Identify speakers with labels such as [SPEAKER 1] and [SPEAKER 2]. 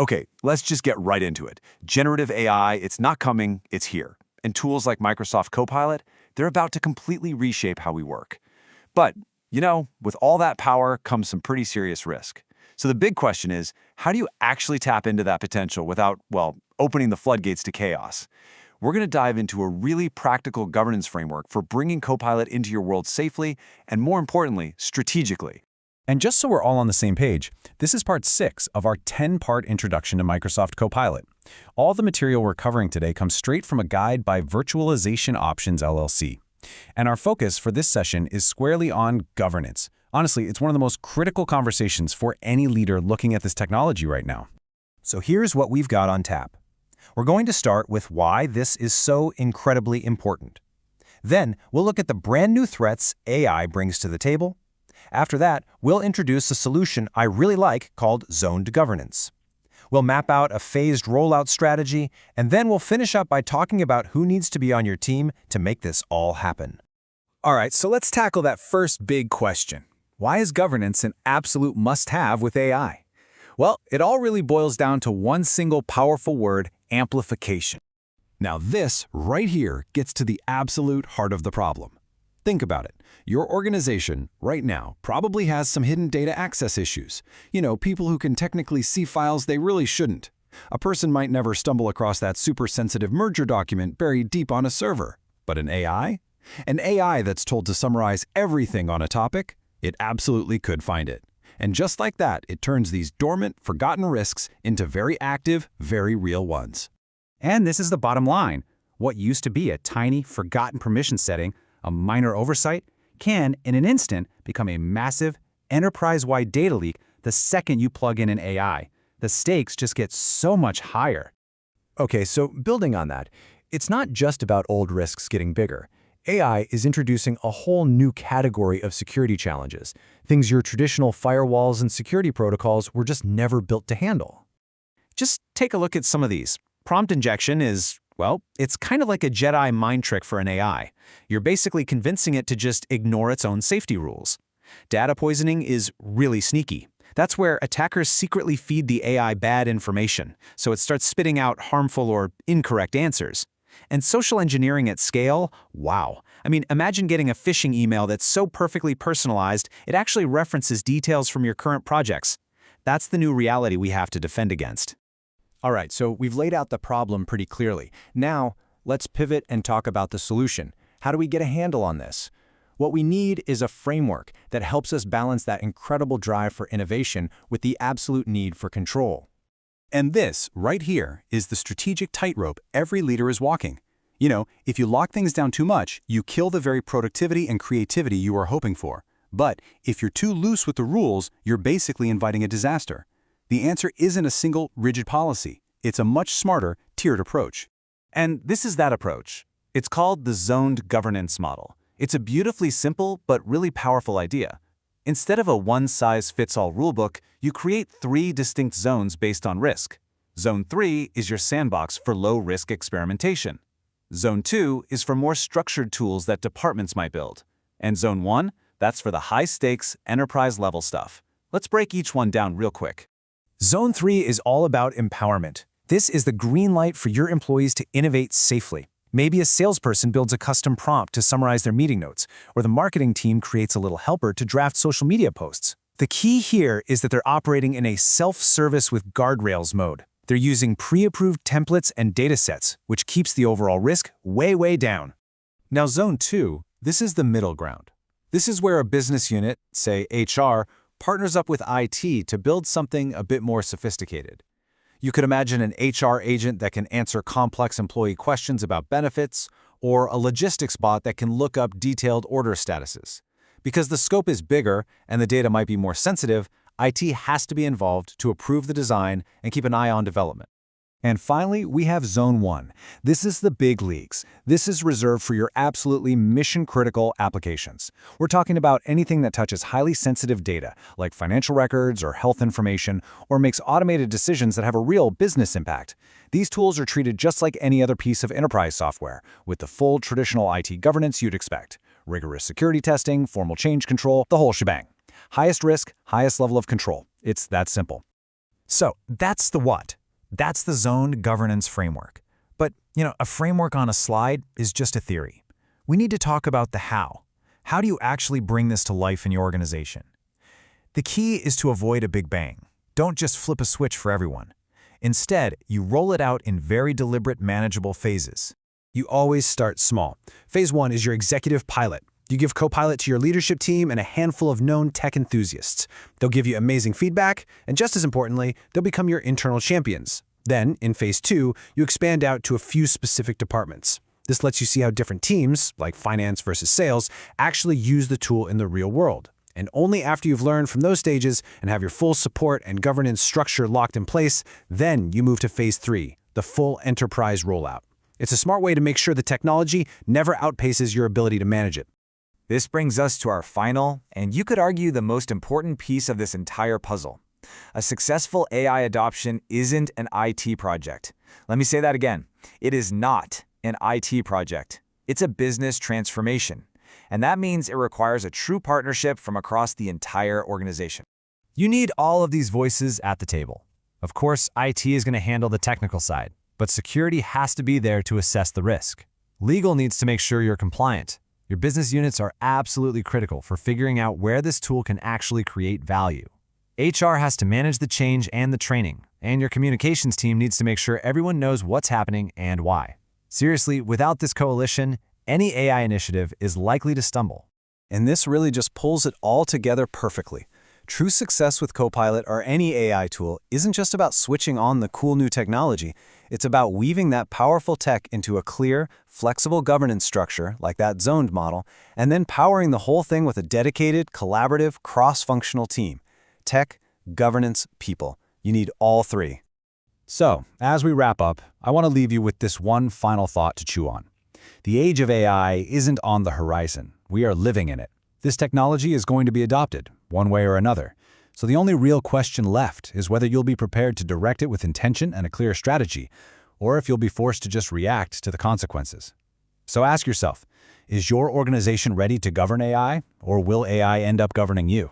[SPEAKER 1] Okay, let's just get right into it. Generative AI, it's not coming, it's here. And tools like Microsoft Copilot, they're about to completely reshape how we work. But, with all that power comes some pretty serious risk. So the big question is, how do you actually tap into that potential without, opening the floodgates to chaos? We're going to dive into a really practical governance framework for bringing Copilot into your world safely and, more importantly, strategically.
[SPEAKER 2] And just so we're all on the same page, this is part 6 of our 10-part introduction to Microsoft Copilot. All the material we're covering today comes straight from a guide by Virtualization Options LLC. And our focus for this session is squarely on governance. Honestly, it's one of the most critical conversations for any leader looking at this technology right now.
[SPEAKER 3] So here's what we've got on tap. We're going to start with why this is so incredibly important. Then we'll look at the brand new threats AI brings to the table. After that, we'll introduce a solution I really like called zoned governance. We'll map out a phased rollout strategy, and then we'll finish up by talking about who needs to be on your team to make this all happen.
[SPEAKER 4] All right, so let's tackle that first big question. Why is governance an absolute must-have with AI? Well, it all really boils down to one single powerful word: amplification.
[SPEAKER 2] Now this, right here, gets to the absolute heart of the problem. Think about it. Your organization, right now, probably has some hidden data access issues. People who can technically see files they really shouldn't. A person might never stumble across that super sensitive merger document buried deep on a server. But an AI? An AI that's told to summarize everything on a topic? It absolutely could find it. And just like that, it turns these dormant, forgotten risks into very active, very real ones.
[SPEAKER 5] And this is the bottom line. What used to be a tiny, forgotten permission setting, a minor oversight, can, in an instant, become a massive, enterprise-wide data leak the second you plug in an AI. The stakes just get so much higher.
[SPEAKER 3] Okay, so building on that, it's not just about old risks getting bigger. AI is introducing a whole new category of security challenges, things your traditional firewalls and security protocols were just never built to handle.
[SPEAKER 5] Just take a look at some of these. Prompt injection is, it's kind of like a Jedi mind trick for an AI. You're basically convincing it to just ignore its own safety rules. Data poisoning is really sneaky. That's where attackers secretly feed the AI bad information, so it starts spitting out harmful or incorrect answers. And social engineering at scale, wow. Imagine getting a phishing email that's so perfectly personalized, it actually references details from your current projects. That's the new reality we have to defend against.
[SPEAKER 3] All right, so we've laid out the problem pretty clearly. Now, let's pivot and talk about the solution. How do we get a handle on this? What we need is a framework that helps us balance that incredible drive for innovation with the absolute need for control.
[SPEAKER 2] And this, right here, is the strategic tightrope every leader is walking. If you lock things down too much, you kill the very productivity and creativity you are hoping for. But if you're too loose with the rules, you're basically inviting a disaster. The answer isn't a single, rigid policy. It's a much smarter, tiered approach.
[SPEAKER 5] And this is that approach. It's called the zoned governance model. It's a beautifully simple but really powerful idea. Instead of a one-size-fits-all rulebook, you create 3 distinct zones based on risk. Zone 3 is your sandbox for low-risk experimentation. Zone 2 is for more structured tools that departments might build. And Zone 1, that's for the high-stakes, enterprise-level stuff. Let's break each one down real quick.
[SPEAKER 3] Zone 3 is all about empowerment. This is the green light for your employees to innovate safely. Maybe a salesperson builds a custom prompt to summarize their meeting notes, or the marketing team creates a little helper to draft social media posts. The key here is that they're operating in a self-service with guardrails mode. They're using pre-approved templates and datasets, which keeps the overall risk way, way down.
[SPEAKER 2] Now, Zone 2, this is the middle ground. This is where a business unit, say HR, partners up with IT to build something a bit more sophisticated. You could imagine an HR agent that can answer complex employee questions about benefits, or a logistics bot that can look up detailed order statuses. Because the scope is bigger and the data might be more sensitive, IT has to be involved to approve the design and keep an eye on development. And finally, we have Zone 1. This is the big leagues. This is reserved for your absolutely mission-critical applications. We're talking about anything that touches highly sensitive data, like financial records or health information, or makes automated decisions that have a real business impact. These tools are treated just like any other piece of enterprise software, with the full traditional IT governance you'd expect. Rigorous security testing, formal change control, the whole shebang. Highest risk, highest level of control. It's that simple. So that's the what. That's the zoned governance framework. But, a framework on a slide is just a theory. We need to talk about the how. How do you actually bring this to life in your organization? The key is to avoid a big bang. Don't just flip a switch for everyone. Instead, you roll it out in very deliberate, manageable phases.
[SPEAKER 3] You always start small. Phase 1 is your executive pilot. You give Copilot to your leadership team and a handful of known tech enthusiasts. They'll give you amazing feedback, and just as importantly, they'll become your internal champions. Then, in Phase 2, you expand out to a few specific departments. This lets you see how different teams, like finance versus sales, actually use the tool in the real world. And only after you've learned from those stages and have your full support and governance structure locked in place, then you move to Phase 3, the full enterprise rollout. It's a smart way to make sure the technology never outpaces your ability to manage it.
[SPEAKER 1] This brings us to our final, and you could argue the most important piece of this entire puzzle. A successful AI adoption isn't an IT project. Let me say that again. It is not an IT project. It's a business transformation. And that means it requires a true partnership from across the entire organization.
[SPEAKER 2] You need all of these voices at the table. Of course, IT is going to handle the technical side, but security has to be there to assess the risk. Legal needs to make sure you're compliant. Your business units are absolutely critical for figuring out where this tool can actually create value. HR has to manage the change and the training, and your communications team needs to make sure everyone knows what's happening and why. Seriously, without this coalition, any AI initiative is likely to stumble.
[SPEAKER 3] And this really just pulls it all together perfectly. True success with Copilot or any AI tool isn't just about switching on the cool new technology. It's about weaving that powerful tech into a clear, flexible governance structure, like that zoned model, and then powering the whole thing with a dedicated, collaborative, cross-functional team. Tech, governance, people. You need all three.
[SPEAKER 2] So, as we wrap up, I want to leave you with this one final thought to chew on. The age of AI isn't on the horizon. We are living in it. This technology is going to be adopted, one way or another. So the only real question left is whether you'll be prepared to direct it with intention and a clear strategy, or if you'll be forced to just react to the consequences. So ask yourself, is your organization ready to govern AI, or will AI end up governing you?